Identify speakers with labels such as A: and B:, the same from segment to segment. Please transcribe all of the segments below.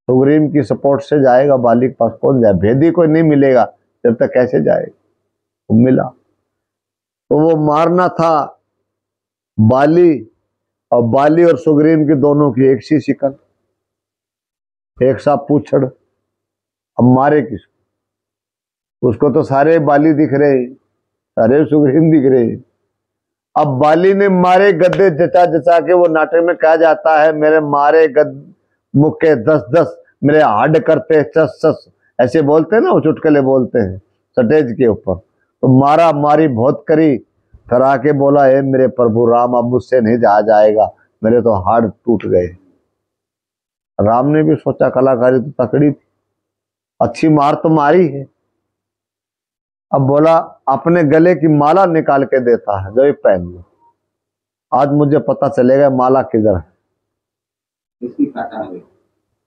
A: सुग्रीव की सपोर्ट से जाएगा, बाली के पास कौन जाए? भेदी कोई नहीं मिलेगा जब तक, कैसे जाएगा? वो मिला तो वो मारना था बाली, और बाली और सुग्रीव की दोनों की एक सी शिकन, एक सा पूछड़। अब मारे किसको? उसको तो सारे बाली दिख रहे, सारे सुग्रीव दिख रहे। अब बाली ने मारे गद्दे जचा जचा के, वो नाटक में कहा जाता है मेरे मारे मुक्के 10-10, मेरे हड करते चस चस, ऐसे बोलते हैं ना, वो चुटकुले बोलते हैं स्टेज के ऊपर। तो मारा मारी बहुत करी, फिर आके बोला हे मेरे प्रभु राम, अब मुझसे नहीं जाएगा, मेरे तो हाड़ टूट गए। राम ने भी सोचा कलाकारी तो तकड़ी थी, अच्छी मार तो मारी है। अब बोला अपने गले की माला निकाल के देता है, जो ये पहन लो, आज मुझे पता चलेगा माला किधर है।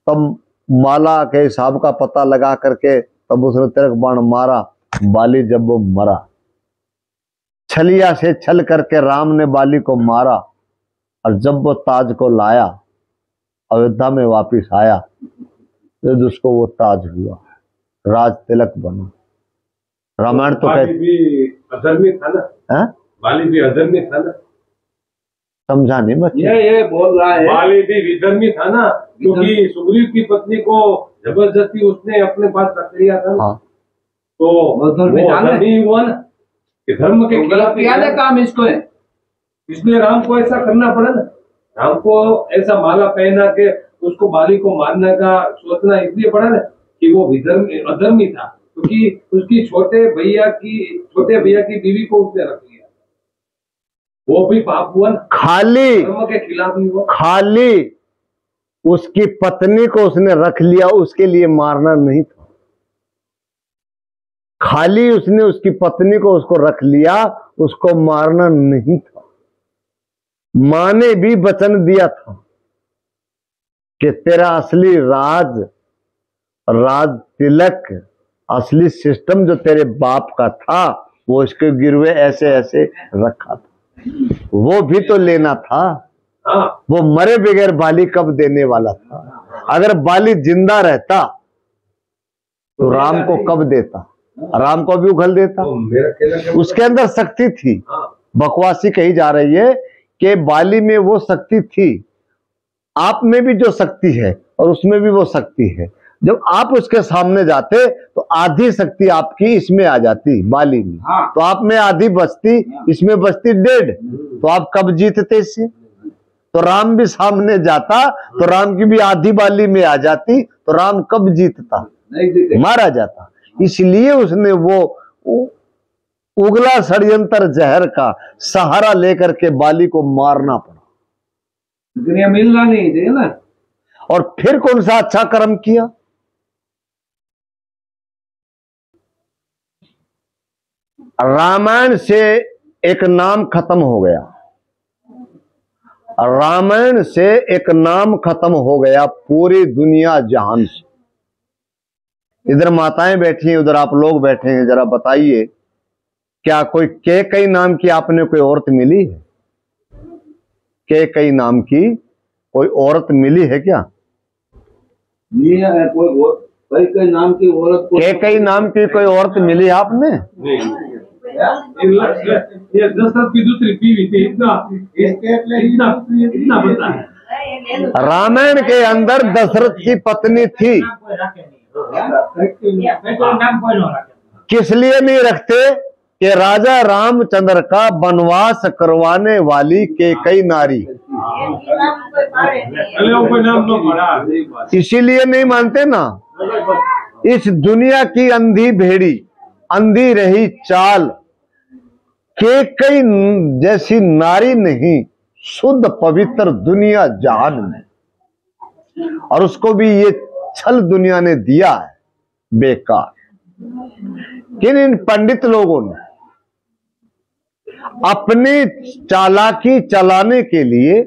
A: तब माला के हिसाब का पता लगा करके तब उसने तिरक बाण मारा। बाली जब वो मरा, छलिया से छल करके राम ने बाली को मारा, और जब वो ताज को लाया, अयोध्या में वापिस आया, तो उसको वो ताज हुआ, राज तिलक बना। रामायण तो
B: बाली भी अधर्मी था ना?
A: है?
B: बाली भी अधर्मी था ना?
A: समझा नहीं बच्चे।
C: ये बोल रहा है
B: बाली भी विधर्मी था ना, क्योंकि सुग्रीव की पत्नी को जबरदस्ती उसने अपने पास रख लिया था।
A: हाँ।
B: तो वो अधर्मी हुआ ना, कि धर्म के खिलाफ
C: किया काम इसको है,
B: इसलिए राम को ऐसा करना पड़ा ना। राम को ऐसा माला पहना के उसको बाली को मारने का सोचना इसलिए पड़ा ना कि वो अधर्मी था, क्योंकि उसकी छोटे भैया की बीवी को उसने रख लिया, वो भी पाप हुआ ना,
A: खाली
B: धर्म के खिलाफ ही हुआ।
A: खाली उसकी पत्नी को उसने रख लिया, उसके लिए मारना नहीं था। खाली उसने उसकी पत्नी को उसको रख लिया, उसको मारना नहीं था। मां ने भी वचन दिया था कि तेरा असली राज तिलक, असली सिस्टम जो तेरे बाप का था, वो इसके गिरवे ऐसे ऐसे रखा था, वो भी तो लेना था। वो मरे बगैर बाली कब देने वाला था? अगर बाली जिंदा रहता तो राम को कब देता? राम को भी उगल देता। उसके अंदर शक्ति थी, बकवासी कही जा रही है कि बाली में वो शक्ति थी। आप में भी जो शक्ति है और उसमें भी वो शक्ति है। जब आप उसके सामने जाते तो आधी शक्ति आपकी इसमें आ जाती, बाली में। तो आप में आधी बचती, इसमें बचती 1.5। तो आप कब जीतते इससे? तो राम भी सामने जाता तो राम की भी आधी बाली में आ जाती, तो राम कब जीतता? मारा जाता। इसलिए उसने वो उगला षड्यंत्र जहर का सहारा लेकर के बाली को मारना पड़ा।
C: मिलना नहीं चाहिए ना।
A: और फिर कौन सा अच्छा कर्म किया? रामायण से एक नाम खत्म हो गया, रामायण से एक नाम खत्म हो गया पूरी दुनिया जहान से। इधर माताएं बैठी हैं, उधर आप लोग बैठे हैं, जरा बताइए क्या कोई कैकेयी नाम की आपने कोई औरत मिली है? कैकेयी नाम की कोई औरत मिली है क्या?
C: नहीं है, कोई नाम की औरत,
A: कैकेयी नाम की कोई औरत मिली आपने?
B: ये दशरथ की दूसरी बीवी थी, इतना पता है।
A: रामायण के अंदर दशरथ की पत्नी थी। किस लिए नहीं रखते? कि राजा रामचंद्र का वनवास करवाने वाली कैकेयी नारी, इसीलिए नहीं मानते ना। इस दुनिया की अंधी भेड़ी, अंधी रही चाल, कैकेयी जैसी नारी नहीं शुद्ध पवित्र दुनिया जहान में, और उसको भी ये छल दुनिया ने दिया है बेकार। किन इन पंडित लोगों ने अपनी चालाकी चलाने के लिए,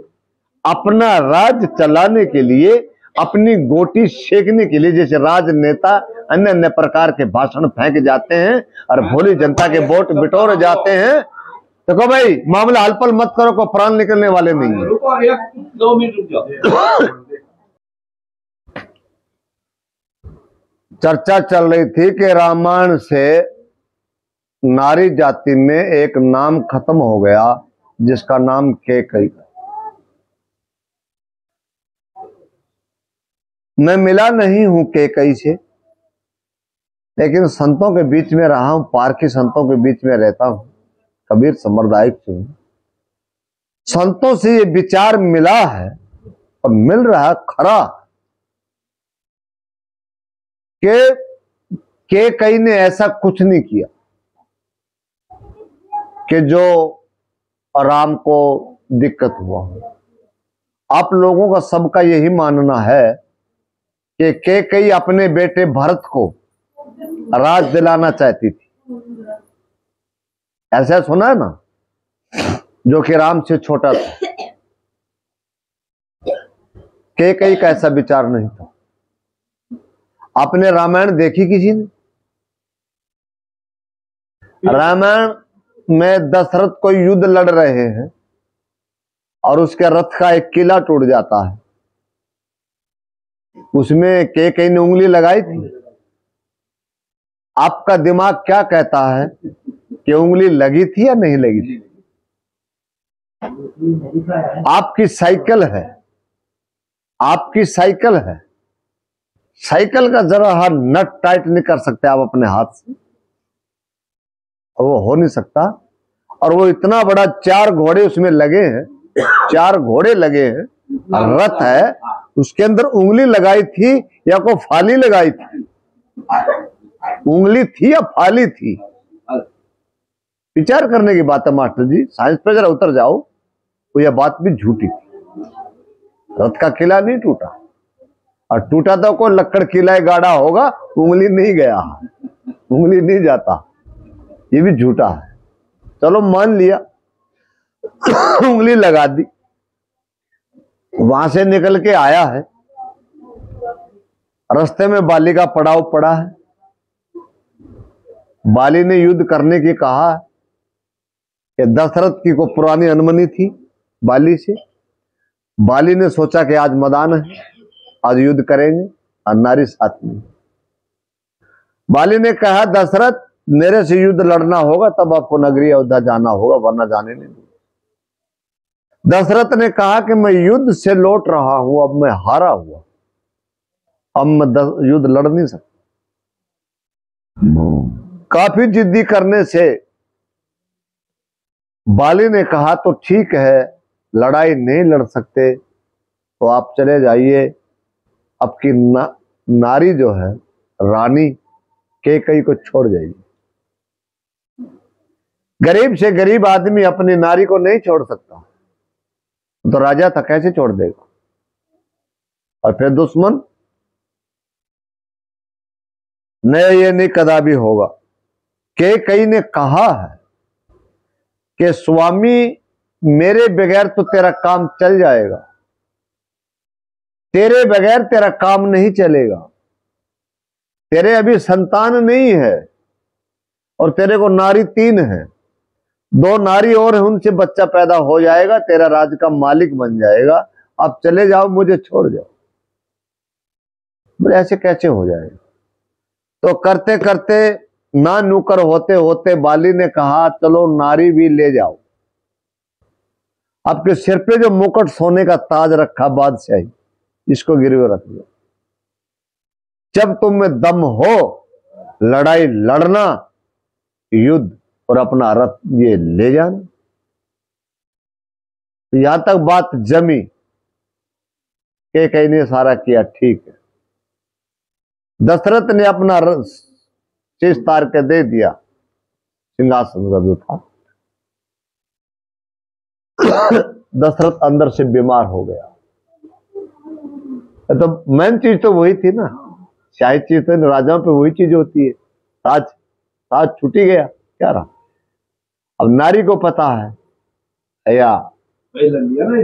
A: अपना राज चलाने के लिए, अपनी गोटी सेकने के लिए, जैसे राजनेता अन्य अन्य प्रकार के भाषण फेंक जाते हैं और भोली जनता के वोट बिटोर जाते हैं, तो कहो भाई मामला हलपल मत करो, को प्राण निकलने वाले नहीं है।
C: रुको 1-2 मिनट रुक जाओ।
A: चर्चा चल रही थी कि रामायण से नारी जाति में एक नाम खत्म हो गया जिसका नाम कैकई। मैं मिला नहीं हूं कैकई से, लेकिन संतों के बीच में रहा हूं, पारखी संतों के बीच में रहता हूं, कबीर संप्रदायिक से हूं। संतों से ये विचार मिला है और मिल रहा है खरा कि कैकई ने ऐसा कुछ नहीं किया कि जो राम को दिक्कत हुआ हो। आप लोगों का सबका यही मानना है कि कैकई अपने बेटे भरत को राज दिलाना चाहती थी। ऐसा सुना है ना, जो कि राम से छोटा था। कैकई का ऐसा विचार नहीं था। आपने रामायण देखी किसी ने? रामायण में दशरथ कोई युद्ध लड़ रहे हैं और उसके रथ का एक किला टूट जाता है। उसमें कैकई ने उंगली लगाई थी। आपका दिमाग क्या कहता है कि उंगली लगी थी या नहीं लगी थी? आपकी साइकिल है, आपकी साइकिल है, साइकिल का जरा हाथ नट टाइट नहीं कर सकते आप अपने हाथ से, और वो हो नहीं सकता। और वो इतना बड़ा 4 घोड़े उसमें लगे हैं, 4 घोड़े लगे हैं, रथ है, उसके अंदर उंगली लगाई थी या को फाली लगाई थी? उंगली थी या फाली थी? विचार करने की बात है मास्टर जी, साइंस पे जरा उतर जाओ। तो यह बात भी झूठी थी। रथ का किला नहीं टूटा, और टूटा तो कोई लक्कड़ किला गाड़ा होगा, उंगली नहीं गया, उंगली नहीं जाता, ये भी झूठा है। चलो मान लिया उंगली लगा दी, वहां से निकल के आया है, रास्ते में बाली का पड़ाव पड़ा है। बाली ने युद्ध करने की कहा है कि दशरथ की को पुरानी अनमनी थी बाली से। बाली ने सोचा कि आज मैदान है, आज युद्ध करेंगे, और नारी साथ में। बाली ने कहा दशरथ मेरे से युद्ध लड़ना होगा तब आपको नगरी अयोध्या जाना होगा, वरना जाने नहीं दूंगा। दशरथ ने कहा कि मैं युद्ध से लौट रहा हूं, अब मैं हारा हुआ, अब मैं युद्ध लड़ नहीं सकता। काफी जिद्दी करने से बाली ने कहा तो ठीक है, लड़ाई नहीं लड़ सकते तो आप चले जाइए। आपकी नारी जो है रानी कैकई को छोड़ जाइए। गरीब से गरीब आदमी अपनी नारी को नहीं छोड़ सकता, तो राजा था कैसे छोड़ देगा? और फिर दुश्मन नहीं, ये नहीं कदापि होगा। कैकई ने कहा है कि स्वामी मेरे बगैर तो तेरा काम चल जाएगा, तेरे बगैर तेरा काम नहीं चलेगा। तेरे अभी संतान नहीं है और तेरे को नारी 3 है, 2 नारी और है, उनसे बच्चा पैदा हो जाएगा, तेरा राज का मालिक बन जाएगा। अब चले जाओ, मुझे छोड़ जाओ। बोले ऐसे कैसे हो जाएगा? तो करते करते ना नौकर होते होते बाली ने कहा चलो नारी भी ले जाओ। आपके सिर पे जो मुकुट सोने का ताज रखा बादशाही, इसको गिरवे रख दो। जब तुम में दम हो लड़ाई लड़ना, युद्ध, और अपना रथ ये ले जाना। तो यहां तक बात जमी, कैकई ने सारा किया ठीक है। दशरथ ने अपना शीश तार के दे दिया सिंहासन का जो था। दशरथ अंदर से बीमार हो गया। तो मेन चीज तो वही थी ना, शाही चीज तो राजाओं पे वही चीज होती है। ताज, ताज छूटी गया, क्या रहा? अब नारी को पता है या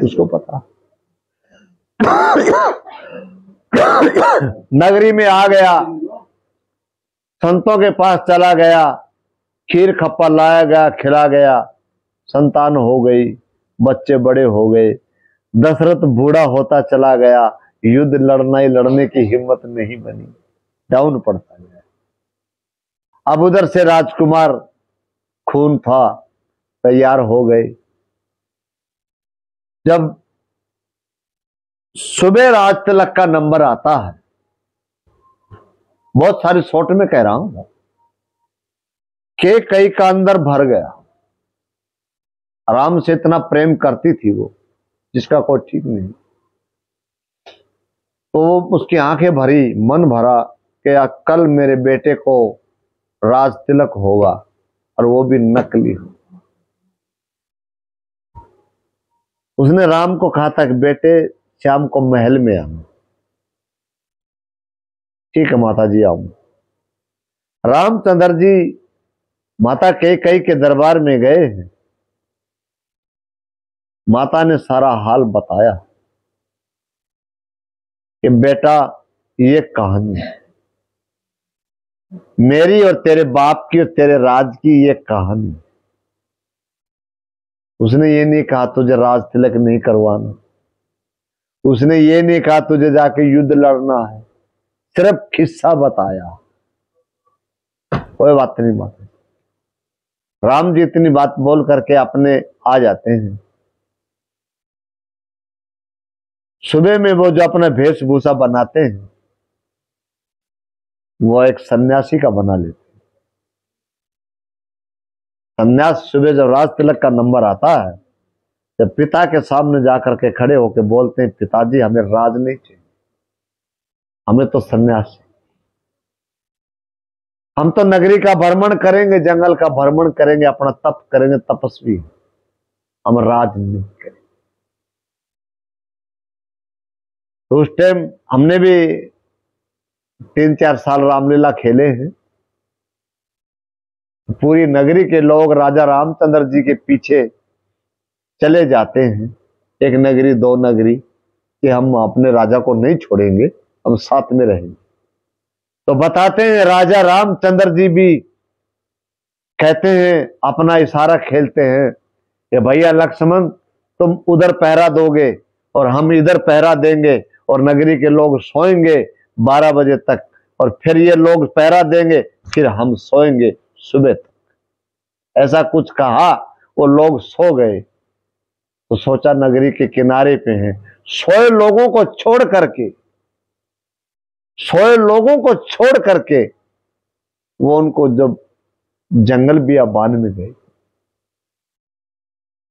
A: उसको पता? नगरी में आ गया, संतों के पास चला गया, खीर खप्पा लाया गया, खिला गया, संतान हो गई, बच्चे बड़े हो गए। दशरथ बूढ़ा होता चला गया, युद्ध लड़ना ही लड़ने की हिम्मत नहीं बनी। डाउन पड़ता गया। अब उधर से राजकुमार खून था तैयार हो गए। जब सुबह राज तिलक का नंबर आता है, बहुत सारी शॉट में कह रहा हूं, के कई का अंदर भर गया। राम से इतना प्रेम करती थी वो, जिसका कोई ठीक नहीं। तो उसकी आंखें भरी, मन भरा कि कल मेरे बेटे को राज तिलक होगा, और वो भी नकली हो। उसने राम को कहा था कि बेटे शाम को महल में आना। ठीक है माता जी, आऊं। रामचंद्र जी माता कैकेयी के दरबार में गए हैं। माता ने सारा हाल बताया कि बेटा ये कहानी है मेरी और तेरे बाप की और तेरे राज की, ये कहानी। उसने ये नहीं कहा तुझे राज तिलक नहीं करवाना, उसने ये नहीं कहा तुझे जाके युद्ध लड़ना है, सिर्फ किस्सा बताया। कोई बात नहीं माता। राम जी इतनी बात बोल करके अपने आ जाते हैं। सुबह में वो जो अपना वेशभूषा बनाते हैं, वो एक सन्यासी का बना लेते हैं। सन्यास सुबह जब राज तिलक का नंबर आता है, जब पिता के सामने जाकर के खड़े होकर बोलते हैं पिताजी हमें राज नहीं चाहिए, हमें तो सन्यास, हम तो नगरी का भ्रमण करेंगे, जंगल का भ्रमण करेंगे, अपना तप करेंगे, तपस्वी, हम राज नहीं करेंगे। तो उस टाइम हमने भी 3-4 साल रामलीला खेले हैं। पूरी नगरी के लोग राजा रामचंद्र जी के पीछे चले जाते हैं, एक नगरी 2 नगरी, कि हम अपने राजा को नहीं छोड़ेंगे, हम साथ में रहेंगे। तो बताते हैं राजा रामचंद्र जी भी कहते हैं, अपना इशारा खेलते हैं कि भैया लक्ष्मण तुम उधर पहरा दोगे और हम इधर पहरा देंगे, और नगरी के लोग सोएंगे 12 बजे तक, और फिर ये लोग पहरा देंगे, फिर हम सोएंगे सुबह तक। ऐसा कुछ कहा, वो लोग सो गए। तो सोचा नगरी के किनारे पे हैं, सोए लोगों को छोड़ करके, सोए लोगों को छोड़ करके वो उनको जब जंगल बियाबान में गए,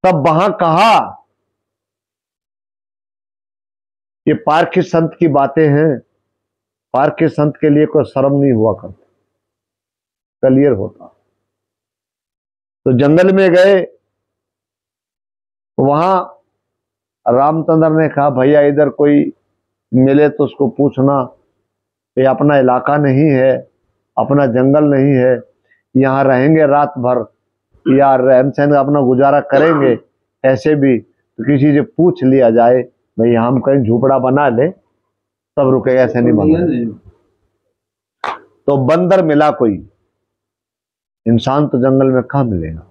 A: तब वहां कहा, ये पारखी संत की बातें हैं, पारखी संत के लिए कोई शर्म नहीं हुआ करता, क्लियर होता। तो जंगल में गए, वहां रामचंद्र ने कहा भैया इधर कोई मिले तो उसको पूछना, ये अपना इलाका नहीं है, अपना जंगल नहीं है, यहाँ रहेंगे रात भर या रहन सहन अपना गुजारा करेंगे, ऐसे भी तो किसी से पूछ लिया जाए भैया हम कहीं झूपड़ा बना ले तब रुकेगा, ऐसे नहीं बना। तो बंदर मिला कोई, इंसान तो जंगल में कहां मिलेगा।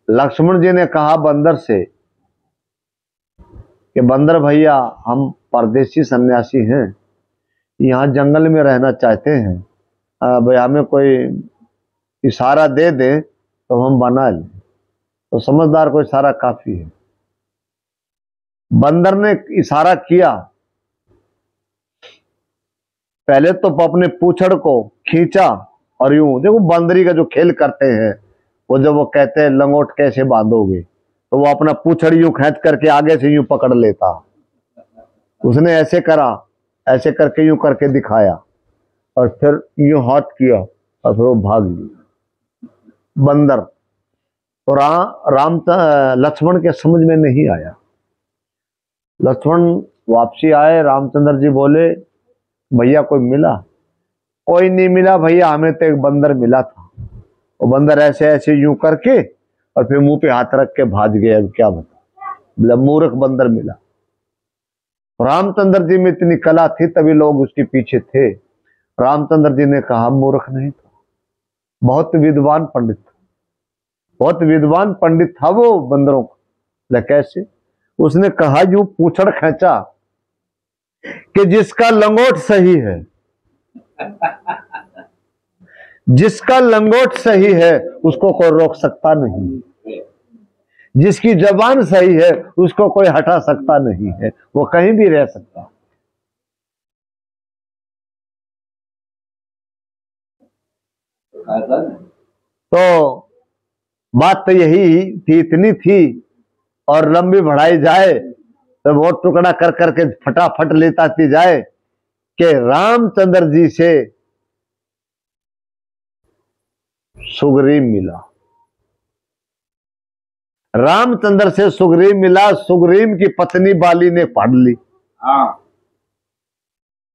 A: लक्ष्मण जी ने कहा बंदर से कि बंदर भैया हम परदेसी सन्यासी हैं, यहाँ जंगल में रहना चाहते हैं, भैया हमें कोई इशारा दे दे तो हम बना लें। तो समझदार को इशारा काफी है। बंदर ने इशारा किया, पहले तो अपने पूछड़ को खींचा, और यूं देखो बंदरी का जो खेल करते हैं, वो जब वो कहते हैं लंगोट कैसे बांधोगे, तो वो अपना पूछड़ यूं खींच करके आगे से यूं पकड़ लेता। उसने ऐसे करा, ऐसे करके यूं करके दिखाया, और फिर यूं हाथ किया, और फिर वो भाग लिया बंदर। तो राम लक्ष्मण के समझ में नहीं आया। लक्ष्मण वापसी आए, रामचंद्र जी बोले भैया कोई मिला? कोई नहीं मिला भैया, हमें तो एक बंदर मिला था, वो बंदर ऐसे ऐसे यूं करके और फिर मुंह पे हाथ रख के भाग गया। अब क्या बता, बोला मूर्ख बंदर मिला। रामचंद्र जी में इतनी कला थी तभी लोग उसके पीछे थे। रामचंद्र जी ने कहा मूर्ख नहीं था, बहुत विद्वान पंडित था, बहुत विद्वान पंडित था वो बंदरों का। कैसे? उसने कहा यूं पूछड़ खींचा, कि जिसका लंगोट सही है, जिसका लंगोट सही है उसको कोई रोक सकता नहीं, जिसकी जबान सही है उसको कोई हटा सकता नहीं है, वो कहीं भी रह सकता। तो बात तो यही थी, इतनी थी, और लंबी बढ़ाई जाए तो वो टुकड़ा कर करके फटाफट लेताती जाए कि रामचंद्र जी से सुग्रीव मिला, रामचंद्र से सुग्रीव मिला, सुग्रीव की पत्नी बाली ने पढ़ ली।
C: हाँ,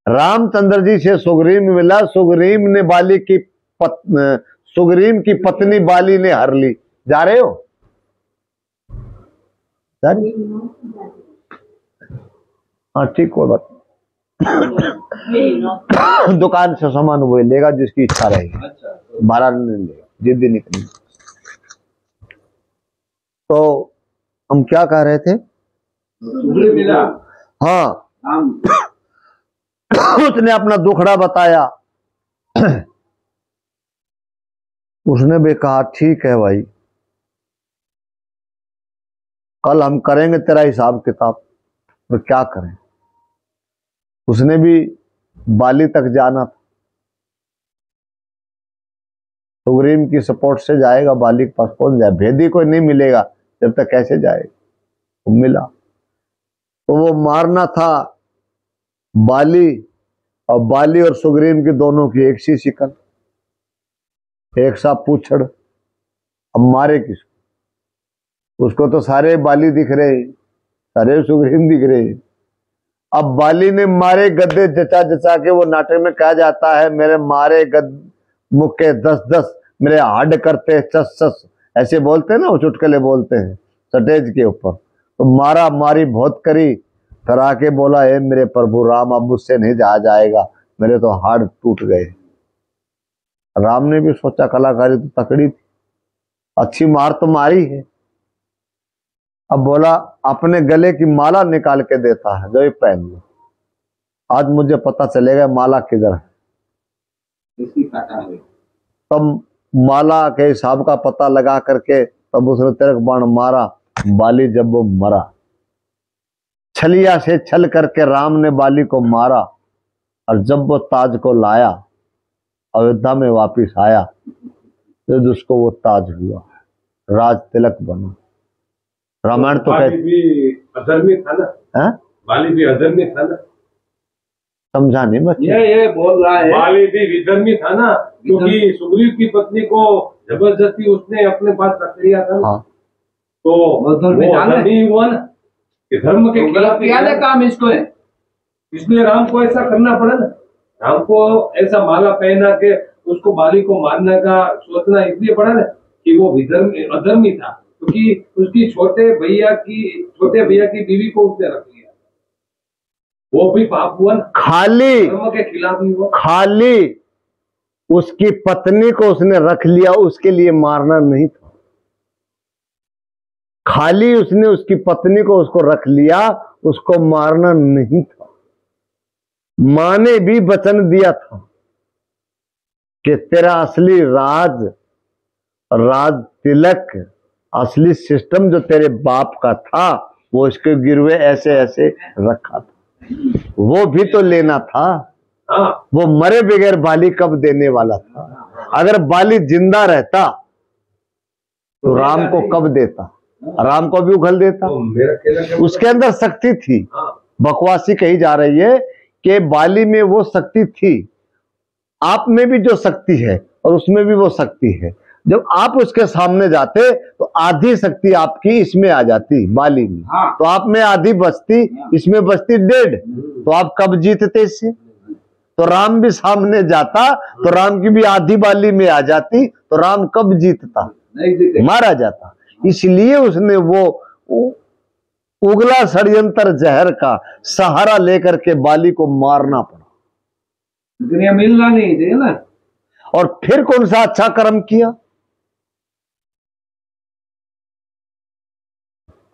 A: रामचंद्र जी से सुग्रीव मिला, सुग्रीव ने बाली की सुग्रीव की पत्नी बाली ने हर ली। जा रहे हो? हाँ ठीक हो, बात दुकान से सामान वो लेगा जिसकी इच्छा रहेगी, भाड़ा नहीं लेगा, जिद्दी निकली। तो हम क्या कह रहे थे?
C: सुग्रीव मिला।
A: हाँ,
C: राम
A: उसने अपना दुखड़ा बताया। उसने भी कहा ठीक है भाई, कल हम करेंगे तेरा हिसाब किताब, तो क्या करें। उसने भी बाली तक जाना था, सुग्रीव की सपोर्ट से जाएगा, बाली के पास पहुंच जाए, भेदी कोई नहीं मिलेगा जब तक कैसे जाएगा। वो मिला तो वो मारना था बाली, और बाली और सुग्रीव की दोनों की एक सी शिकल, एक सा पूछड़। अब मारे किसको? उसको तो सारे बाली दिख रहे, सारे सुग्रीव दिख रहे। अब बाली ने मारे गद्दे जचा जचा के, वो नाटक में कहा जाता है मेरे मारे मुक्के 10-10, मेरे हड करते चस चस, ऐसे बोलते हैं ना, वो चुटकुले बोलते हैं स्टेज के ऊपर। तो मारा मारी बहुत करी, फिर आके बोला हे मेरे प्रभु राम, अब मुझसे नहीं जाएगा, मेरे तो हाड़ टूट गए। राम ने भी सोचा कलाकारी तो तकड़ी थी, अच्छी मार तो मारी है। अब बोला अपने गले की माला निकाल के देता है, जो ये पहन लो, आज मुझे पता चलेगा माला किधर है। तब माला के हिसाब का पता लगा करके तब उसने तिरक बाण मारा। बाली जब वो मरा, छलिया से छल करके राम ने बाली को मारा, और जब वो ताज को लाया, अयोध्या में वापिस आया, तो उसको वो ताज हुआ, राज तिलक बना। रामायण तो
B: बाली भी अधर्मी था ना?
A: है?
B: बाली भी अधर्मी था ना?
A: समझा नहीं बच्चे।
C: ये बोल रहा है
B: बाली भी विधर्मी था ना, क्योंकि सुग्रीव की पत्नी को जबरदस्ती उसने अपने पास रख लिया था।
A: हाँ,
B: तो वो अधर्मी हुआ ना, कि धर्म के खिलाफ
C: किया काम इसको है।
B: इसलिए राम को ऐसा करना पड़ा ना, राम को ऐसा माला पहना के उसको बाली को मारने का सोचना इसलिए पड़ा ना कि वो अधर्मी था, क्योंकि उसकी छोटे भैया की बीवी को उसने रख लिया, वो भी पाप हुआ ना,
A: खाली
B: धर्म के खिलाफ ही हुआ।
A: खाली उसकी पत्नी को उसने रख लिया, उसके लिए मारना नहीं था। खाली उसने उसकी पत्नी को उसको रख लिया, उसको मारना नहीं था। मां ने भी वचन दिया था कि तेरा असली राज तिलक, असली सिस्टम जो तेरे बाप का था, वो इसके गिरवे ऐसे ऐसे रखा था, वो भी तो लेना था।
B: हाँ,
A: वो मरे बगैर बाली कब देने वाला था? अगर बाली जिंदा रहता तो राम को कब देता? राम को भी उगल देता।
B: तो मेरा कहना
A: उसके अंदर शक्ति थी।
B: हाँ,
A: बकवासी कही जा रही है कि बाली में वो शक्ति थी, आप में भी जो शक्ति है और उसमें भी वो शक्ति है। जब आप उसके सामने जाते तो आधी शक्ति आपकी इसमें आ जाती, बाली में।
C: हाँ।
A: तो आप में आधी बचती, इसमें बचती 1.5, तो आप कब जीतते इससे? तो राम भी सामने जाता तो राम की भी आधी बाली में आ जाती, तो राम कब जीतता?
C: नहीं जीते।
A: मारा जाता। इसलिए उसने वो उगला षड्यंत्र जहर का सहारा लेकर के बाली को मारना पड़ा।
C: लेकिन ये मिलना नहीं चाहिए ना।
A: और फिर कौन सा अच्छा कर्म किया?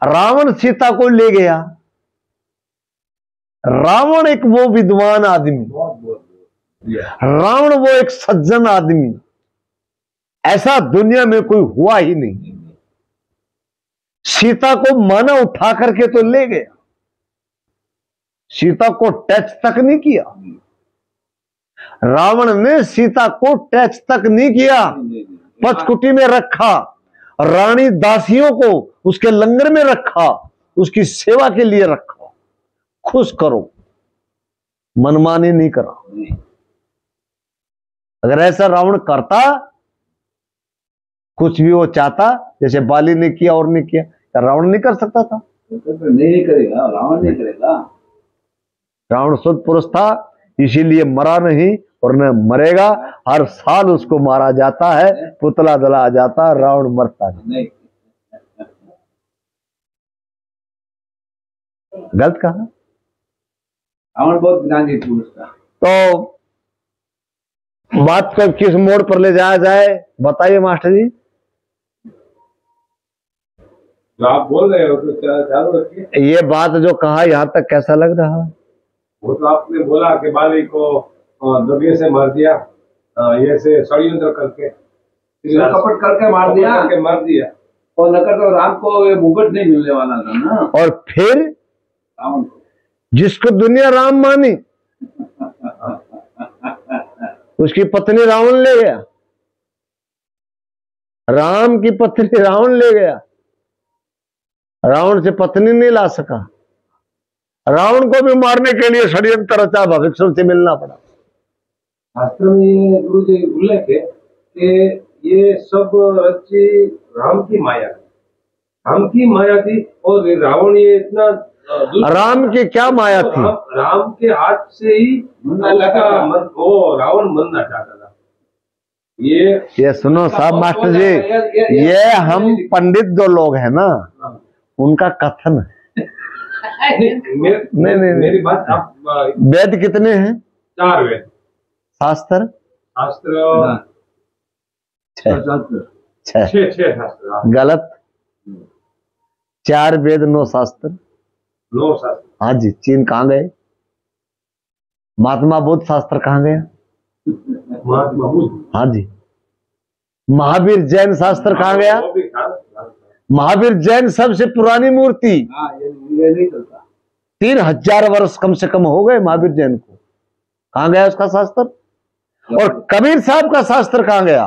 A: रावण सीता को ले गया, रावण एक वो विद्वान आदमी,
C: बहुत बहुत
A: रावण वो एक सज्जन आदमी, ऐसा दुनिया में कोई हुआ ही नहीं। सीता को माना उठा करके तो ले गया, सीता को टच तक नहीं किया। रावण ने सीता को टच तक नहीं किया, पचकुटी में रखा, रानी दासियों को उसके लंगर में रखा, उसकी सेवा के लिए रखा, खुश करो, मनमानी नहीं करा। अगर ऐसा रावण करता, कुछ भी वो चाहता, जैसे बाली ने किया और नहीं किया, क्या रावण नहीं कर सकता था?
C: नहीं करेगा, रावण नहीं करेगा।
A: रावण शुद्ध पुरुष था, इसीलिए मरा नहीं और न मरेगा। हर साल उसको मारा जाता है, पुतला जला जाता है, रावण मरता नहीं। गलत कहा?
C: रावण बहुत ज्ञानी पुरुष था।
A: तो बात को किस मोड़ पर ले जाया जाए, बताइए मास्टर जी।
B: जो आप बोल रहे हो तो चालू रखिए।
A: ये बात जो कहा यहां तक कैसा लग रहा?
B: वो तो आपने बोला कि बाली को दबिये से मार दिया, ये से षड्यंत्र करके,
C: कपट करके मार दिया, और नकर तो राम को ये मुकुट नहीं मिलने वाला था ना।
A: और फिर
C: रावण को
A: जिसको दुनिया राम मानी, उसकी पत्नी रावण ले गया, राम की पत्नी रावण ले गया, रावण से पत्नी नहीं ला सका, रावण को भी मारने के लिए षड्यंत्र रचा, भविष्य से मिलना पड़ा।
B: शास्त्र में गुरु जी उल्लेख है कि ये सब रची राम की माया थी, राम की माया थी। और रावण ये इतना
A: राम की क्या माया थी?
B: राम के हाथ से ही रावण मरना चाहता था। ये
A: सुनो साहब मास्टर जी, ये हम पंडित जो लोग हैं ना, उनका कथन है। नहीं,
B: मेरी बात आप,
A: वेद कितने हैं?
B: 4 वेद।
A: शास्त्र छह
B: शास्त्र
A: गलत। 4 वेद 9 शास्त्र।
B: 9 शास्त्र।
A: हाँ जी। चीन कहाँ गए? महात्मा बुद्ध शास्त्र कहाँ गया?
B: महात्मा बुद्ध।
A: हाँ जी। महावीर जैन शास्त्र कहाँ गया? महावीर जैन सबसे पुरानी मूर्ति, 3000 वर्ष कम से कम हो गए महावीर जैन को। कहाँ गया उसका शास्त्र? और कबीर साहब का शास्त्र कहाँ गया?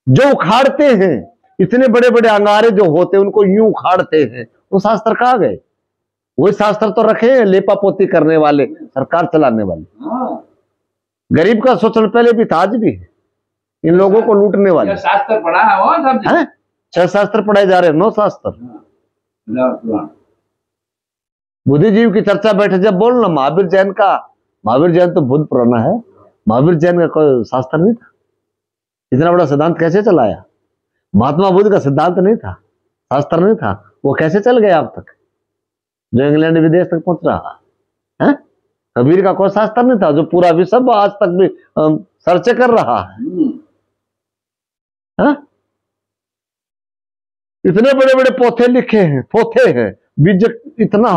A: जो उखाड़ते हैं, इतने बड़े बड़े अंगारे जो होते हैं उनको यूं उखाड़ते हैं, वो शास्त्र कहाँ गए? वही शास्त्र तो रखे हैं लेपा पोती करने वाले, सरकार चलाने वाले। गरीब का शोषण पहले भी था, आज भी है। इन लोगों को लूटने वाले
C: शास्त्र पढ़ा है वो सब
A: 6 शास्त्र पढ़ाए जा रहे हैं, 9 शास्त्र। बुद्धिजीव की चर्चा बैठे जब बोलना महावीर जैन का, महावीर जैन तो बहुत पुराना है, महावीर जैन का कोई शास्त्र नहीं था। इतना बड़ा सिद्धांत कैसे चलाया? महात्मा बुद्ध का सिद्धांत नहीं था, शास्त्र नहीं था, वो कैसे चल गया अब तक, जो इंग्लैंड विदेश तक पहुंच रहा है? कबीर का कोई शास्त्र नहीं था, जो पूरा विश्व आज तक भी सर्च कर रहा है। इतने बड़े बड़े पोथे लिखे हैं, पोथे हैं, बीज इतना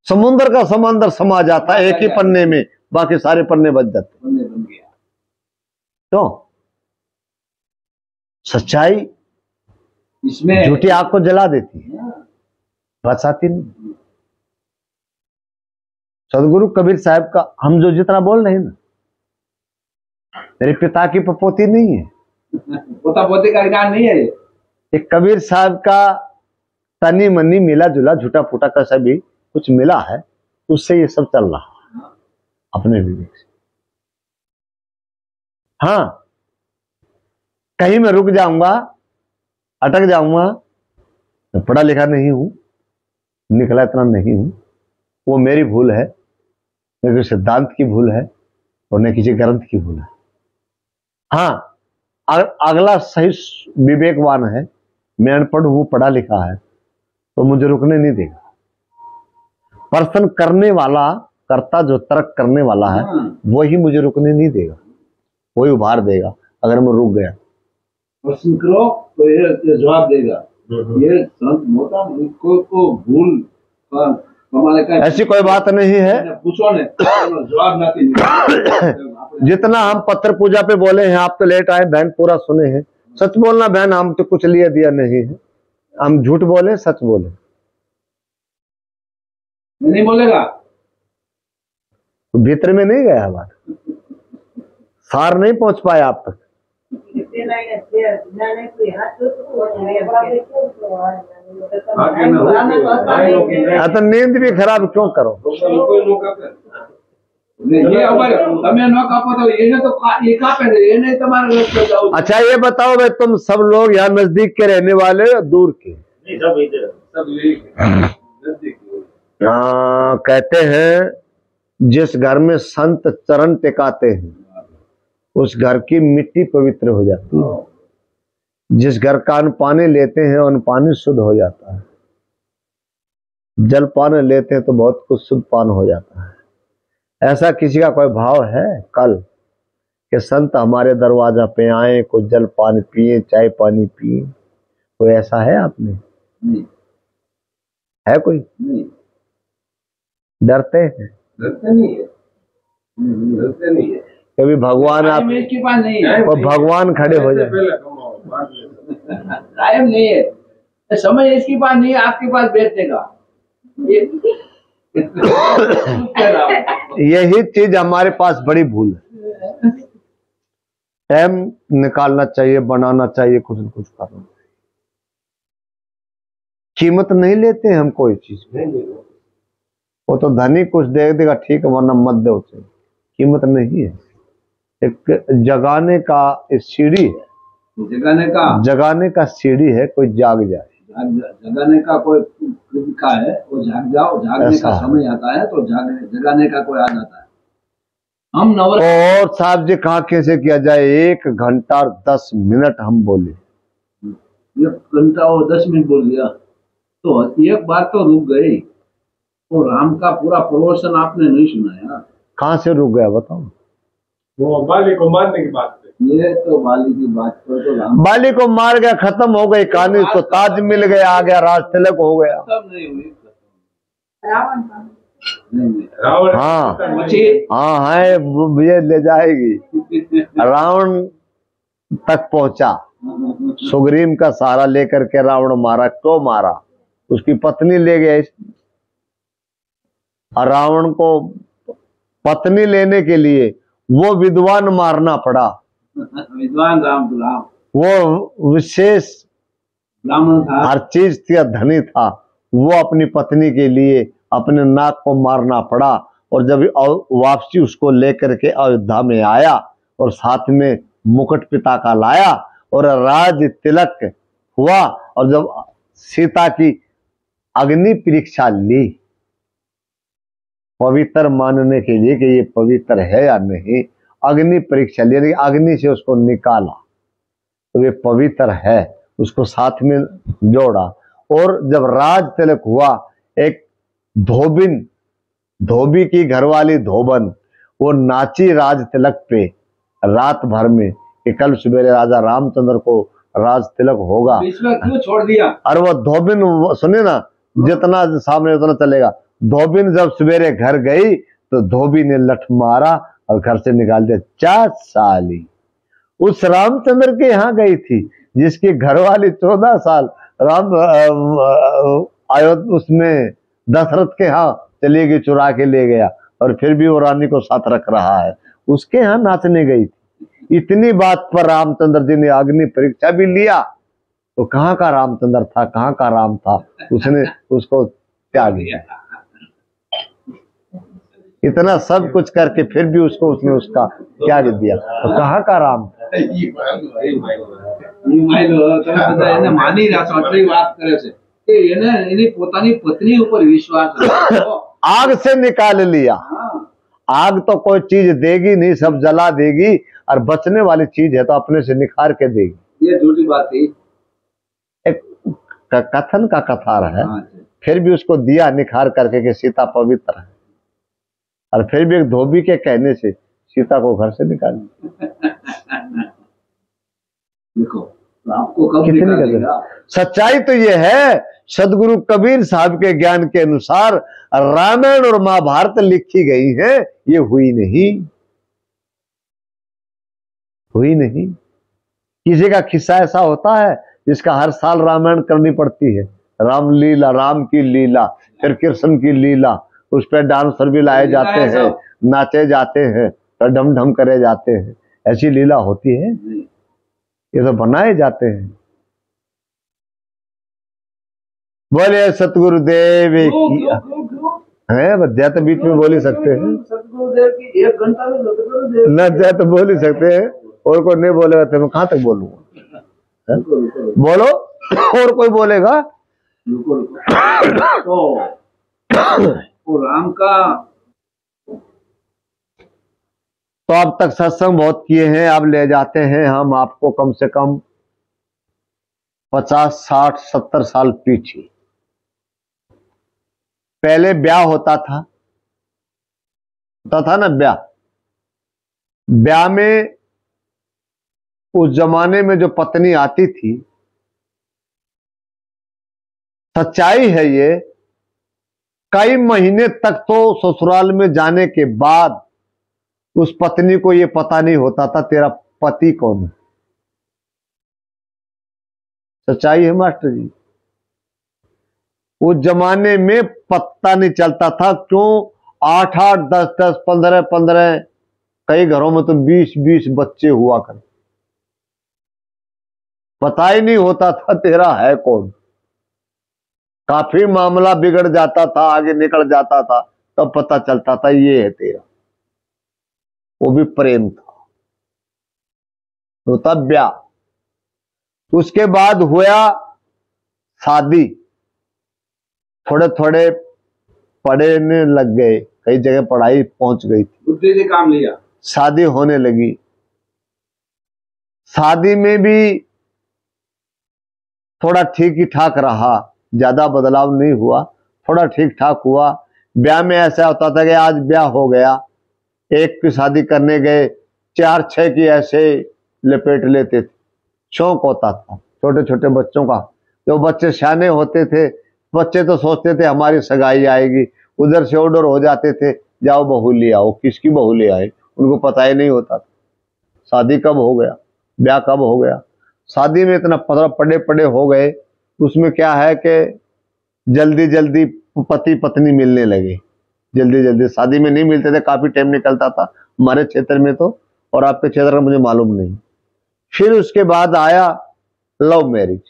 A: समुद्र का समंदर समा जाता है एक ही पन्ने में, बाकी सारे पन्ने बच जाते। तो सच्चाई
C: इसमें
A: झूठी आग को जला देती है, बचाती नहीं। सदगुरु कबीर साहब का हम जो जितना बोल रहे हैं ना, मेरे पिता की पपोती नहीं है,
C: पोता पोती का अधिकार नहीं है।
A: एक कबीर साहब का तनी मनी मिला जुला झूठा फूटा कैसा भी कुछ मिला है, उससे ये सब चल रहा है अपने विवेक से। हाँ, कहीं मैं रुक जाऊंगा, अटक जाऊंगा, मैं पढ़ा लिखा नहीं हूं, निकला इतना नहीं हूं, वो मेरी भूल है, न किसी सिद्धांत की भूल है और न किसी ग्रंथ की भूल है। हाँ, अगला सही विवेकवान है, मैं अनपढ़ हूं, पढ़ा लिखा है, तो मुझे रुकने नहीं देगा। प्रश्न करने वाला, कर्ता जो तर्क करने वाला है, वही मुझे रुकने नहीं देगा, वही उभार देगा। अगर मैं रुक गया,
C: प्रश्न करो तो ये जवाब देगा। ये संत मोटा को भूल कमाने का
A: ऐसी कोई बात नहीं है।
C: पूछो ने जवाब ना
A: जितना हम पत्थर पूजा पे बोले हैं, आप तो लेट आए, बहन पूरा सुने हैं। सच बोलना बहन, हम तो कुछ लिए दिया नहीं है, हम झूठ बोले सच बोले।
C: नहीं बोलेगा
A: तो भीतर में नहीं गया बात, सार नहीं पहुंच पाया आप तक। तो नींद भी खराब क्यों करो? अच्छा ये बताओ भाई, तुम सब लोग यहाँ नजदीक के रहने वाले हो दूर के? हाँ, कहते हैं जिस घर में संत चरण टिकाते हैं उस घर की मिट्टी पवित्र हो जाती है। जिस घर का अन्न पानी लेते हैं अन्न पानी शुद्ध हो जाता है। जल पान लेते हैं तो बहुत कुछ शुद्ध पान हो जाता है। ऐसा किसी का कोई भाव है कल कि संत हमारे दरवाजा पे आए, कोई जल पान पिए, चाय पानी पिए? कोई ऐसा है आपने?
C: नहीं
A: है कोई?
C: नहीं,
A: डरते हैं?
B: डरते नहीं है, डरते नहीं है।
A: कभी भगवान आप
C: इसके पास नहीं है,
A: और भगवान खड़े हो जाए?
C: टाइम नहीं है, समय इसके पास नहीं है आपके पास बैठने का।
A: यही चीज हमारे पास बड़ी भूल है। टाइम निकालना चाहिए, बनाना चाहिए, कुछ न कुछ करना चाहिए। कीमत नहीं लेते हम कोई चीज में। वो तो धनी कुछ दे देगा ठीक है, वरना मत दे उसे। कीमत नहीं है। एक जगाने का सीढ़ी है, जगाने का सीढ़ी है, कोई जाग जाए।
C: जगाने का कोई तरीका है, वो जाग जाओ, जागने का समय आता है तो जगाने का कोई आ जाता है। हम
A: और साहब जी कहाँ कैसे किया जाए? 1 घंटा और 10 मिनट हम बोले,
C: 1 घंटा और 10 मिनट बोल दिया तो एक बात तो रुक गई। तो राम का पूरा प्रवचन आपने नहीं सुनाया।
A: कहाँ से रुक गया बताओ?
B: वो बाली को मारने की बात पे।
C: ये तो बाली की बात पर तो राम
A: बाली को मार गया, खत्म हो गई कहानी। तो ताज मिल गया, आ गया, राज तिलक हो गया।
C: खत्म नहीं हुई,
B: रावण
A: हाँ हाँ है, ये ले जाएगी। रावण तक पहुंचा, सुग्रीव का सहारा लेकर के रावण मारा। क्यों मारा? उसकी पत्नी ले गया। और रावण को पत्नी लेने के लिए वो विद्वान मारना पड़ा।
C: विद्वान राम,
A: वो विशेष
C: ब्राह्मण था,
A: हर चीज थी, धनी था। वो अपनी पत्नी के लिए अपने नाक को मारना पड़ा। और जब वापसी उसको लेकर के अयोध्या में आया और साथ में मुकुट पिता का लाया और राज तिलक हुआ। और जब सीता की अग्नि परीक्षा ली पवित्र मानने के लिए कि ये पवित्र है या नहीं, अग्नि परीक्षा ली, अग्नि से उसको निकाला तो ये पवित्र है, उसको साथ में जोड़ा। और जब राज तिलक हुआ, एक धोबिन, धोबी की घरवाली धोबन, वो नाची राज तिलक पे रात भर में कि कल सवेरे राजा रामचंद्र को राज तिलक होगा।
C: क्यों छोड़ दिया?
A: और वो धोबिन, सुने ना, जितना सामने उतना चलेगा। धोबिन जब सवेरे घर गई तो धोबी ने लठ मारा और घर से निकाल दिया। 4 साली उस रामचंद्र के यहाँ गई थी जिसकी घरवाली 14 साल राम अयोध्या उसमें दशरथ के यहाँ चली गई, चुरा के ले गया और फिर भी वो रानी को साथ रख रहा है। उसके यहाँ नाचने गई थी। इतनी बात पर रामचंद्र जी ने अग्नि परीक्षा भी लिया तो कहाँ का रामचंद्र था, कहाँ का राम था, उसने उसको त्याग दिया। इतना सब कुछ करके फिर भी उसको उसने उसका त्याग दिया तो कहाँ का राम था?
C: मानी बात करे से પોતાની પત્ની ઉપર વિશ્વાસ
A: आग से निकाल लिया। आग तो कोई चीज देगी नहीं, सब जला देगी, और बचने वाली चीज है तो अपने से निखार के देगी।
C: ये झूठी बात थी,
A: एक कथन का कथार है। फिर भी उसको दिया निखार करके कि सीता पवित्र है, और फिर भी एक धोबी के कहने से सीता को घर से निकाल दिया।
C: देखो आपको कब
A: कितनी
C: निकालेगा?
A: सच्चाई तो ये है, सदगुरु कबीर साहब के ज्ञान के अनुसार रामायण और महाभारत लिखी गई है, ये हुई नहीं, हुई नहीं। किसी का किस्सा ऐसा होता है जिसका हर साल रामायण करनी पड़ती है, रामलीला, राम की लीला, फिर कृष्ण की लीला, उस पर डांसर भी लाए जाते हैं, नाचे जाते हैं, ढम ढम करे जाते हैं, ऐसी लीला होती है? ये तो बनाए जाते हैं। बोले सतगुरुदेव की है, बद्या तो बीच में बोल ही सकते हैं,
C: सतगुरुदेव की 1 घंटा में सतगुरुदेव
A: न जाए तो बोल ही सकते हैं, और कोई नहीं बोलेगा तो मैं कहां तक बोलूंगा? बोलो, और कोई बोलेगा?
C: तो राम का
A: तो अब तक सत्संग बहुत किए हैं, अब ले जाते हैं हम आपको कम से कम 50, 60, 70 साल पीछे। पहले ब्याह होता था ना, ब्याह में उस जमाने में जो पत्नी आती थी, सच्चाई है ये, कई महीने तक तो ससुराल में जाने के बाद उस पत्नी को ये पता नहीं होता था तेरा पति कौन है। सच्चाई है मास्टर जी, उस जमाने में पता नहीं चलता था। क्यों? 8-8, 10-10, 15-15, कई घरों में तो 20-20 बच्चे हुआ कर, पता ही नहीं होता था तेरा है कौन। काफी मामला बिगड़ जाता था, आगे निकल जाता था, तब पता चलता था ये है तेरा, वो भी प्रेम था। तो तब ब्याह, उसके बाद हुआ शादी, थोड़े थोड़े पढ़ने लग गए, कई जगह पढ़ाई पहुंच गई थी,
C: बुद्धि से काम लिया,
A: शादी होने लगी। शादी में भी थोड़ा ठीक ही ठाक रहा, ज्यादा बदलाव नहीं हुआ, थोड़ा ठीक ठाक हुआ। ब्याह में ऐसा होता था कि आज ब्याह हो गया, एक की शादी करने गए, 4-6 की ऐसे लपेट लेते थे, शौक होता था छोटे छोटे बच्चों का। जो बच्चे शाने होते थे, बच्चे तो सोचते थे हमारी सगाई आएगी, उधर से ऑर्डर हो जाते थे जाओ बहू ले आओ, किसकी बहू ले आए, उनको पता ही नहीं होता था शादी कब हो गया, ब्याह कब हो गया। शादी में इतना पड़े पड़े हो गए, उसमें क्या है कि जल्दी जल्दी पति पत्नी मिलने लगे, जल्दी जल्दी शादी में नहीं मिलते थे, काफी टाइम निकलता था हमारे क्षेत्र में तो, और आपके क्षेत्र का मुझे मालूम नहीं। फिर उसके बाद आया लव मैरिज।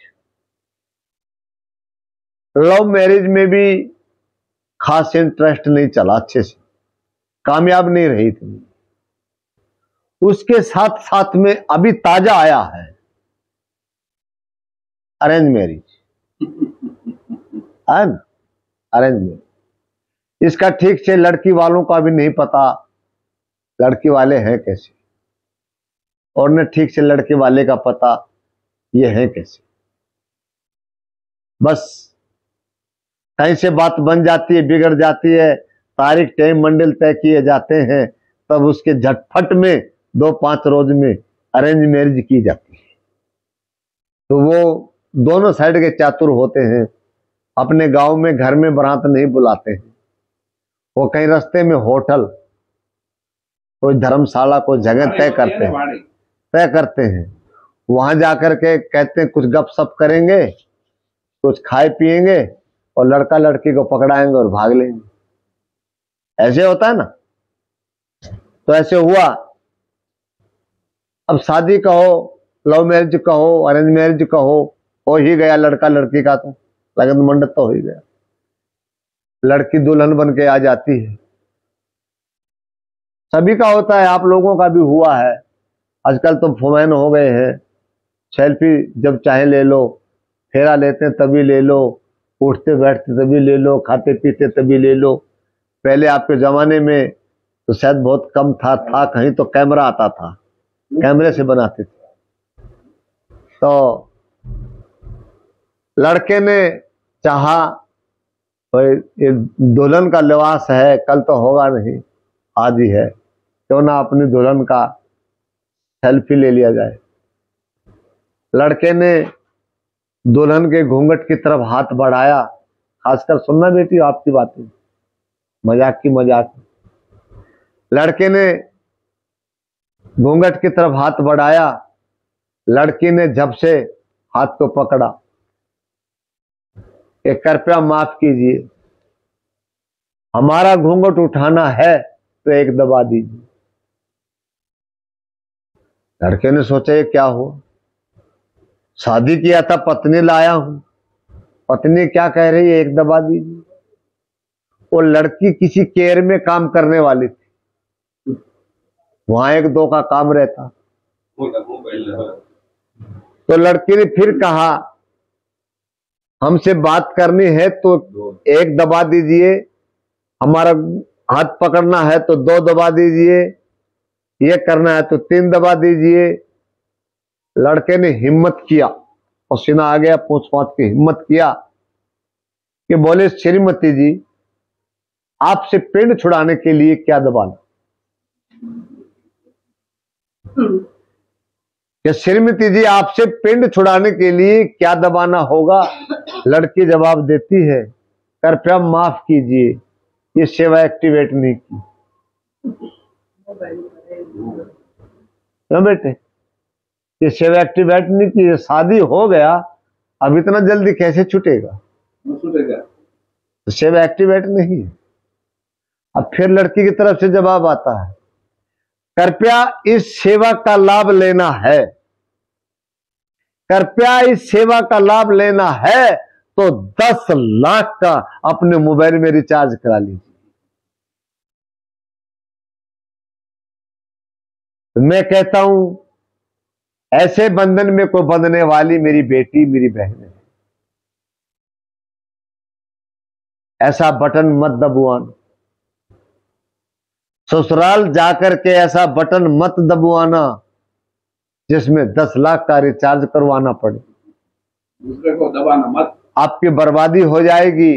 A: लव मैरिज में भी खास इंटरेस्ट नहीं चला, अच्छे से कामयाब नहीं रही थी। उसके साथ साथ में अभी ताजा आया है अरेंज मैरिज, है ना, अरेंज मैरिज। इसका ठीक से लड़की वालों का भी नहीं पता लड़की वाले हैं कैसे, और न ठीक से लड़के वाले का पता ये है कैसे। बस कहीं से बात बन जाती है, बिगड़ जाती है, तारीख टाइम मंडल तय किए जाते हैं, तब उसके झटपट में 2-5 रोज में अरेंज मैरिज की जाती है। तो वो दोनों साइड के चातुर होते हैं, अपने गांव में घर में बारात नहीं बुलाते हैं, वो कहीं रास्ते में होटल, कोई धर्मशाला, कोई जगह तय करते हैं, वहां जाकर के कहते हैं कुछ गपशप करेंगे, कुछ खाए पिएंगे, और लड़का लड़की को पकड़ाएंगे और भाग लेंगे। ऐसे होता है ना। तो ऐसे हुआ। अब शादी कहो, लव मैरिज कहो, अरेंज मैरिज कहो, हो ही गया लड़का लड़की का, तो लगन मंडप तो हो ही गया, लड़की दुल्हन बन के आ जाती है। सभी का होता है, आप लोगों का भी हुआ है। आजकल तो फैन हो गए हैं, सेल्फी जब चाहे ले लो, फेरा लेते हैं तभी ले लो, उठते बैठते तभी ले लो, खाते पीते तभी ले लो। पहले आपके जमाने में तो शायद बहुत कम था कहीं तो कैमरा आता था, कैमरे से बनाते थे। तो लड़के ने चाहा ये दुल्हन का लिबास है, कल तो होगा नहीं, आज ही है, क्यों ना अपनी दुल्हन का सेल्फी ले लिया जाए। लड़के ने दुल्हन के घूंघट की तरफ हाथ बढ़ाया। खासकर सुनना बेटी आपकी बातें, मजाक की मजाक। लड़के ने घूंघट की तरफ हाथ बढ़ाया, लड़की ने झप से हाथ को पकड़ा कि कृपया माफ कीजिए, हमारा घूंघट उठाना है तो एक दबा दीजिए। लड़के ने सोचा ये क्या हो, शादी किया था, पत्नी लाया हूं, पत्नी क्या कह रही है, एक दबा दीजिए। वो लड़की किसी केयर में काम करने वाली थी, वहां एक दो का काम रहता। तो लड़की ने फिर कहा हमसे बात करनी है तो एक दबा दीजिए, हमारा हाथ पकड़ना है तो दो दबा दीजिए, ये करना है तो तीन दबा दीजिए। लड़के ने हिम्मत किया, पसीना आ गया पूछ पाछ की, हिम्मत किया कि बोले श्रीमती जी आपसे पिंड छुड़ाने के लिए क्या दबाना, कि श्रीमती जी आपसे पिंड छुड़ाने के लिए क्या दबाना होगा। लड़की जवाब देती है कृपया माफ कीजिए, ये सेवा एक्टिवेट नहीं की। क्यों बेटे, ये सेवा एक्टिवेट नहीं की, ये शादी हो गया, अब इतना जल्दी कैसे छूटेगा, तो सेवा एक्टिवेट नहीं है। अब फिर लड़की की तरफ से जवाब आता है कृपया इस सेवा का लाभ लेना है, कृपया इस सेवा का लाभ लेना है तो 10 लाख का अपने मोबाइल में रिचार्ज करा लीजिए। मैं कहता हूं ऐसे बंधन में को बंधने वाली मेरी बेटी मेरी बहन है, ऐसा बटन मत दबवाना, ससुराल जाकर के ऐसा बटन मत दबवाना जिसमें 10 लाख का रिचार्ज करवाना पड़े।
C: दूसरे को दबाना मत,
A: आपकी बर्बादी हो जाएगी,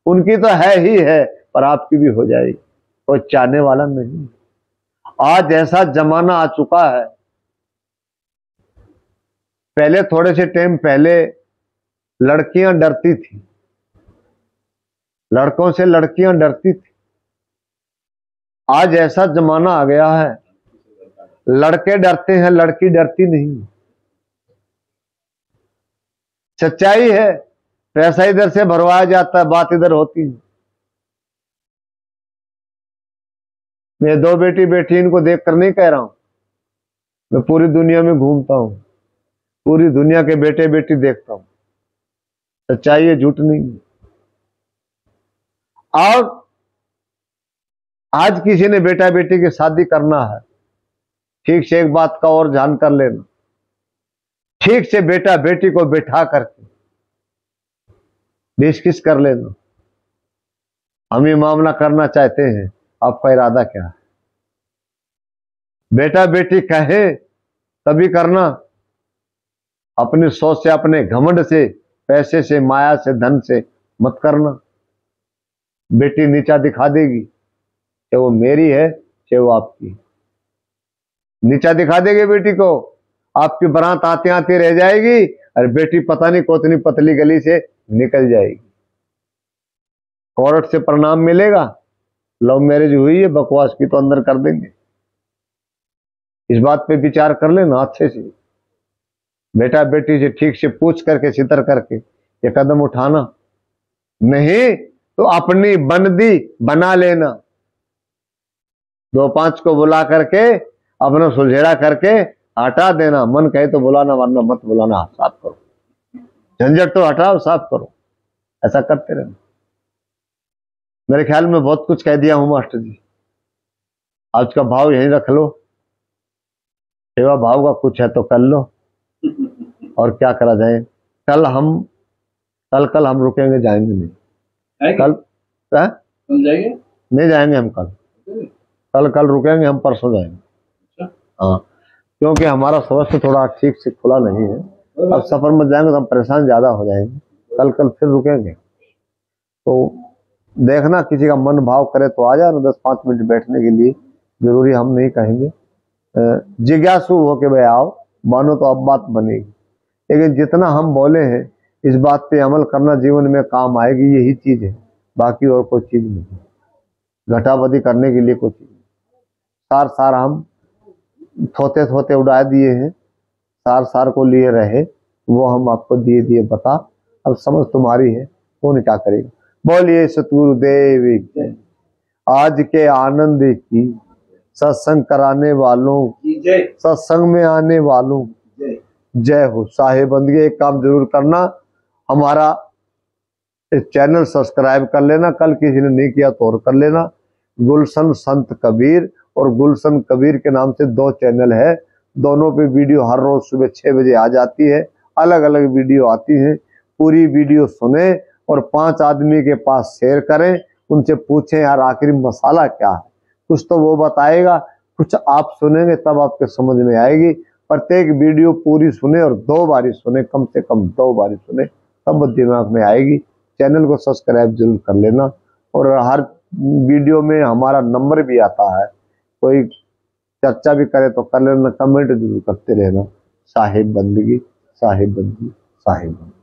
A: उनकी तो है ही है पर आपकी भी हो जाएगी, कोई चाहने वाला नहीं। आज ऐसा जमाना आ चुका है, पहले थोड़े से टाइम पहले लड़कियां डरती थी, लड़कों से लड़कियां डरती थी। आज ऐसा जमाना आ गया है लड़के डरते हैं, लड़की डरती नहीं। सच्चाई है, पैसा इधर से भरवाया जाता है, बात इधर होती है। मैं 2 बेटी बेटी इनको देख कर नहीं कह रहा हूं, मैं पूरी दुनिया में घूमता हूं, पूरी दुनिया के बेटे बेटी देखता हूं, सच्चाई है, झूठ नहीं है। और आज किसी ने बेटा बेटी की शादी करना है, ठीक से एक बात का और ध्यान कर लेना, ठीक से बेटा बेटी को बैठा करके डिस्कस कर लेना, हम ये मामला करना चाहते हैं, आपका इरादा क्या है। बेटा बेटी कहे तभी करना, अपनी सोच से, अपने घमंड से, पैसे से, माया से, धन से मत करना। बेटी नीचा दिखा देगी, चाहे वो मेरी है चाहे वो आपकी, नीचा दिखा देगी बेटी को, आपकी बारात आते आते रह जाएगी और बेटी पता नहीं कोतनी पतली गली से निकल जाएगी, कोर्ट से प्रणाम मिलेगा, लव मैरिज हुई है बकवास की तो अंदर कर देंगे। इस बात पे विचार कर लेना अच्छे से, बेटा बेटी से ठीक से पूछ करके सितर करके ये कदम उठाना, नहीं तो अपनी बंदी बना लेना, 2-5 को बुला करके अपना सुलझेड़ा करके हटा देना, मन कहे तो बुलाना वरना मत बुलाना, साफ करो, झंझट तो हटाओ, साफ करो, ऐसा करते रहना। मेरे ख्याल में बहुत कुछ कह दिया हूं मास्टर जी, आज का भाव यहीं रख लो, सेवा भाव का कुछ है तो कर लो, और क्या करा जाए। कल हम रुकेंगे, जाएंगे नहीं कल,
C: कल जाएंगे
A: नहीं जाएंगे हम कल रुकेंगे हम, परसों जाएंगे। हाँ, क्योंकि हमारा स्वास्थ्य थोड़ा ठीक से खुला नहीं है, अब सफर में जाएंगे तो हम परेशान ज्यादा हो जाएंगे, कल फिर रुकेंगे। तो देखना किसी का मन भाव करे तो आ जाना 10-5 मिनट बैठने के लिए, जरूरी हम नहीं कहेंगे, जिज्ञासु होके भाई आओ, मानो तो अब बात बनेगी, लेकिन जितना हम बोले हैं इस बात पे अमल करना जीवन में काम आएगी, यही चीज है, बाकी और कोई चीज नहीं। घटाबदी करने के लिए कोई चीज नहीं। सार सार हम थोते थोते उड़ा दिए हैं, सार सार को लिए रहे, वो हम आपको दिए दिए बता। अब समझ तुम्हारी है, कौन क्या करेगा। बोलिए सतगुरुदेव की। आज के आनंद की, सत्संग कराने वालों, सत्संग में आने वालों जय हो। साहेब बंदगी एक काम जरूर करना, हमारा इस चैनल सब्सक्राइब कर लेना, कल किसी ने नहीं किया तो और कर लेना। गुलशन संत कबीर और गुलशन कबीर के नाम से 2 चैनल है, दोनों पे वीडियो हर रोज सुबह 6 बजे आ जाती है, अलग अलग वीडियो आती है। पूरी वीडियो सुने और 5 आदमी के पास शेयर करें, उनसे पूछें यार आखिर मसाला क्या है, कुछ तो वो बताएगा, कुछ आप सुनेंगे तब आपके समझ में आएगी। प्रत्येक वीडियो पूरी सुने और 2 बारी सुने, कम से कम 2 बारी सुने, तब दिमाग में आएगी। चैनल को सब्सक्राइब जरूर कर लेना और हर वीडियो में हमारा नंबर भी आता है, कोई चर्चा भी करे तो कर लेना, कमेंट जरूर करते रहना। साहिब बंदगी, साहिब बंदगी, साहिब बंदगी।